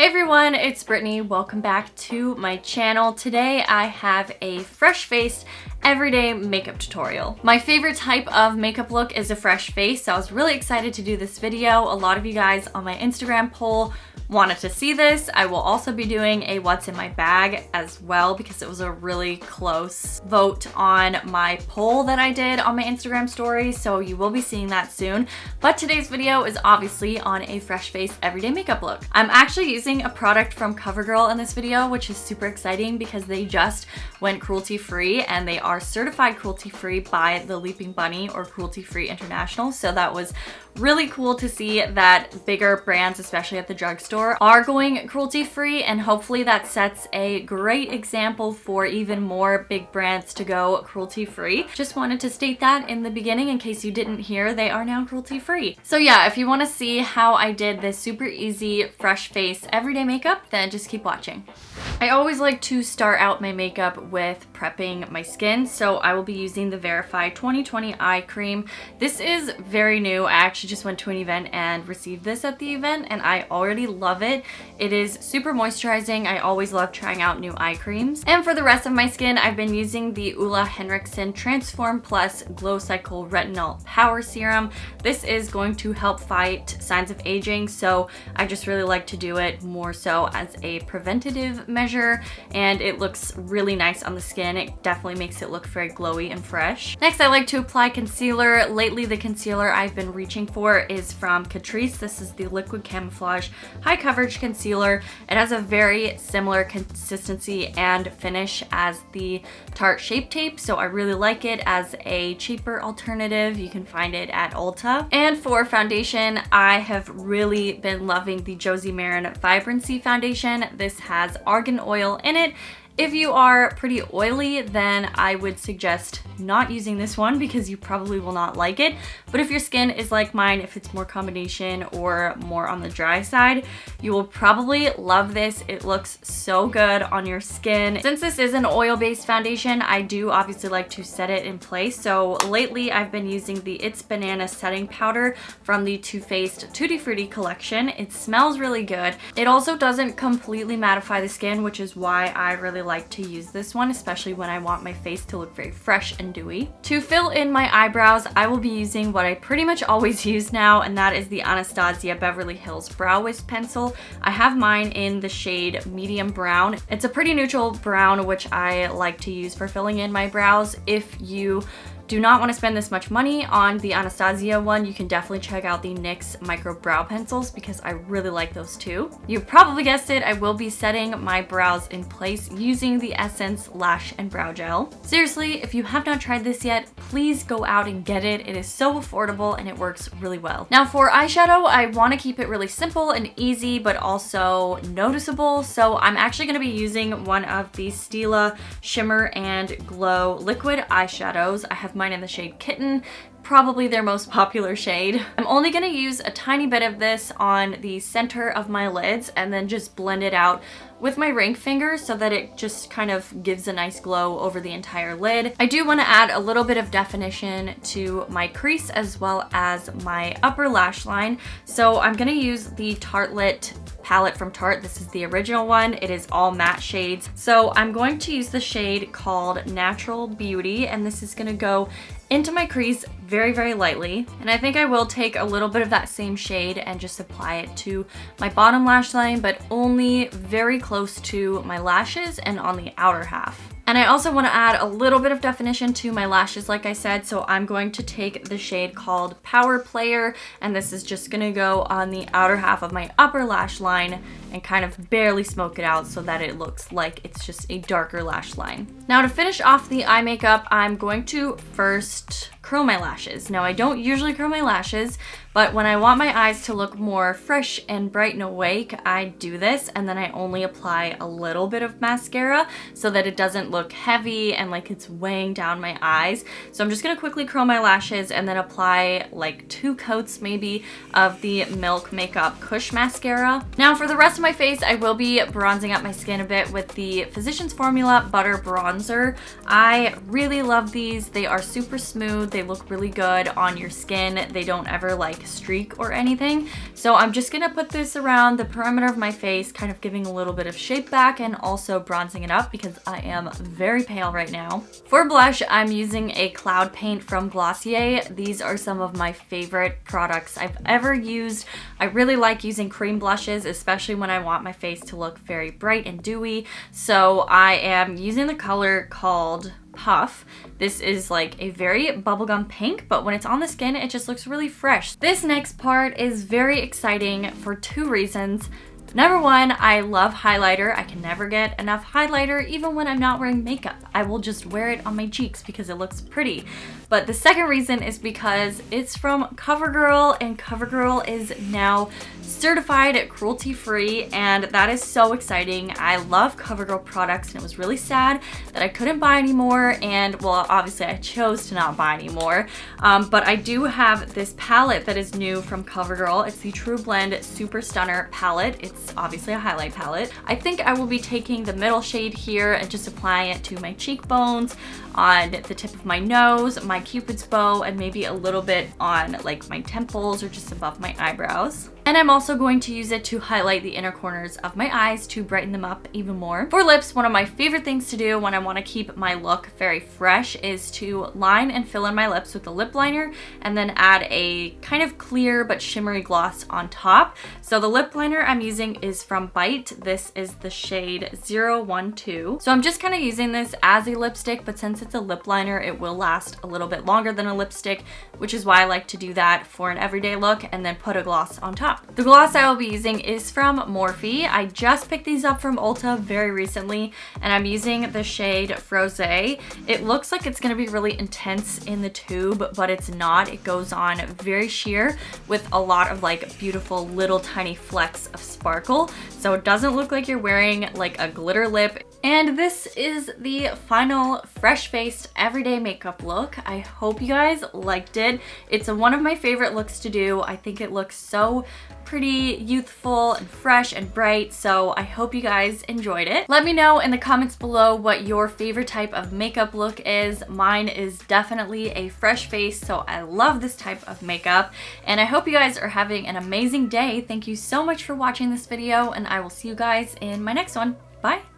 Hey everyone, it's Brittany. Welcome back to my channel. Today I have a fresh-faced everyday makeup tutorial. My favorite type of makeup look is a fresh face, so I was really excited to do this video. A lot of you guys on my Instagram poll wanted to see this. I will also be doing a what's in my bag as well because it was a really close vote on my poll that I did on my Instagram story, so you will be seeing that soon. But today's video is obviously on a fresh face everyday makeup look. I'm actually using a product from Covergirl in this video, which is super exciting because they just went cruelty free and they are certified cruelty free by the Leaping Bunny or Cruelty Free International. So that was really cool to see that bigger brands, especially at the drugstore, are going cruelty free, and hopefully that sets a great example for even more big brands to go cruelty free. Just wanted to state that in the beginning in case you didn't hear, they are now cruelty free. So yeah, if you want to see how I did this super easy fresh face everyday makeup, then just keep watching. I always like to start out my makeup with prepping my skin, so I will be using the Verify 2020 Eye Cream. This is very new. I actually just went to an event and received this at the event and I already love it. It is super moisturizing. I always love trying out new eye creams. And for the rest of my skin, I've been using the Henriksen Transform Plus Glow Cycle Retin-Alt Power Serum. This is going to help fight signs of aging, so I just really like to do it more so as a preventative measure, and it looks really nice on the skin. It definitely makes it look very glowy and fresh. Next, I like to apply concealer. Lately, the concealer I've been reaching for is from Catrice. This is the Liquid Camouflage High Coverage Concealer. It has a very similar consistency and finish as the Tarte Shape Tape, so I really like it as a cheaper alternative. You can find it at Ulta. And for foundation, I have really been loving the Josie Maran Vibrancy foundation. This has argan oil in it. If you are pretty oily, then I would suggest not using this one because you probably will not like it. But if your skin is like mine, if it's more combination or more on the dry side, you will probably love this. It looks so good on your skin. Since this is an oil-based foundation, I do obviously like to set it in place. So lately I've been using the It's Banana setting powder from the Too Faced Tutti Frutti collection. It smells really good. It also doesn't completely mattify the skin, which is why I really like to use this one, especially when I want my face to look very fresh and dewy. To fill in my eyebrows, I will be using what I pretty much always use now, and that is the Anastasia Beverly Hills Brow Wispy Pencil. I have mine in the shade medium brown. It's a pretty neutral brown, which I like to use for filling in my brows. If you do not want to spend this much money on the Anastasia one, you can definitely check out the NYX Micro Brow Pencils because I really like those too. You probably guessed it, I will be setting my brows in place using the Essence Lash and Brow Gel. Seriously, if you have not tried this yet, please go out and get it. It is so affordable and it works really well. Now for eyeshadow, I want to keep it really simple and easy, but also noticeable. So I'm actually going to be using one of the Stila Shimmer and Glow liquid eyeshadows. I have mine in the shade Kitten, probably their most popular shade. I'm only going to use a tiny bit of this on the center of my lids and then just blend it out with my ring finger so that it just kind of gives a nice glow over the entire lid. I do want to add a little bit of definition to my crease as well as my upper lash line. So I'm going to use the Tartelette palette from Tarte. This is the original one. It is all matte shades. So I'm going to use the shade called Natural Beauty, and this is going to go into my crease very, very lightly. And I think I will take a little bit of that same shade and just apply it to my bottom lash line, but only very close to my lashes and on the outer half. And I also want to add a little bit of definition to my lashes, like I said, so I'm going to take the shade called Power Player, and this is just going to go on the outer half of my upper lash line and kind of barely smoke it out so that it looks like it's just a darker lash line. Now to finish off the eye makeup, I'm going to first curl my lashes. Now I don't usually curl my lashes, but when I want my eyes to look more fresh and bright and awake, I do this, and then I only apply a little bit of mascara so that it doesn't look heavy and like it's weighing down my eyes. So I'm just gonna quickly curl my lashes and then apply like 2 coats maybe of the Milk Makeup Kush mascara. Now for the rest of my face, I will be bronzing up my skin a bit with the Physicians Formula Butter Bronzer. I really love these. They are super smooth. They look really good on your skin. They don't ever like like a streak or anything. So I'm just gonna put this around the perimeter of my face, kind of giving a little bit of shape back and also bronzing it up because I am very pale right now. For blush, I'm using a cloud paint from Glossier. These are some of my favorite products I've ever used. I really like using cream blushes, especially when I want my face to look very bright and dewy. So I am using the color called Puff. This is like a very bubblegum pink, but when it's on the skin, it just looks really fresh. This next part is very exciting for two reasons. Number one, I love highlighter. I can never get enough highlighter even when I'm not wearing makeup. I will just wear it on my cheeks because it looks pretty. But the second reason is because it's from Covergirl, and Covergirl is now certified cruelty-free, and that is so exciting. I love Covergirl products, and it was really sad that I couldn't buy anymore, and well, obviously I chose to not buy anymore. But I do have this palette that is new from Covergirl. It's the TruBlend Super Stunner palette. It's obviously a highlight palette. I think I will be taking the middle shade here and just applying it to my cheekbones, on the tip of my nose, my cupid's bow, and maybe a little bit on like my temples or just above my eyebrows. And I'm also going to use it to highlight the inner corners of my eyes to brighten them up even more. For lips, one of my favorite things to do when I want to keep my look very fresh is to line and fill in my lips with a lip liner and then add a kind of clear but shimmery gloss on top. So the lip liner I'm using is from Bite. This is the shade 012. So I'm just kind of using this as a lipstick, but since it's a lip liner, it will last a little bit longer than a lipstick, which is why I like to do that for an everyday look and then put a gloss on top. The gloss I will be using is from Morphe. I just picked these up from Ulta very recently, and I'm using the shade Frosé. It looks like it's going to be really intense in the tube, but it's not. It goes on very sheer with a lot of like beautiful little tiny flecks of sparkle. So it doesn't look like you're wearing like a glitter lip. And this is the final fresh-faced everyday makeup look. I hope you guys liked it. It's one of my favorite looks to do. I think it looks so pretty, youthful, and fresh and bright, so I hope you guys enjoyed it. Let me know in the comments below what your favorite type of makeup look is. Mine is definitely a fresh face, so I love this type of makeup, and I hope you guys are having an amazing day. Thank you so much for watching this video, and I will see you guys in my next one. Bye!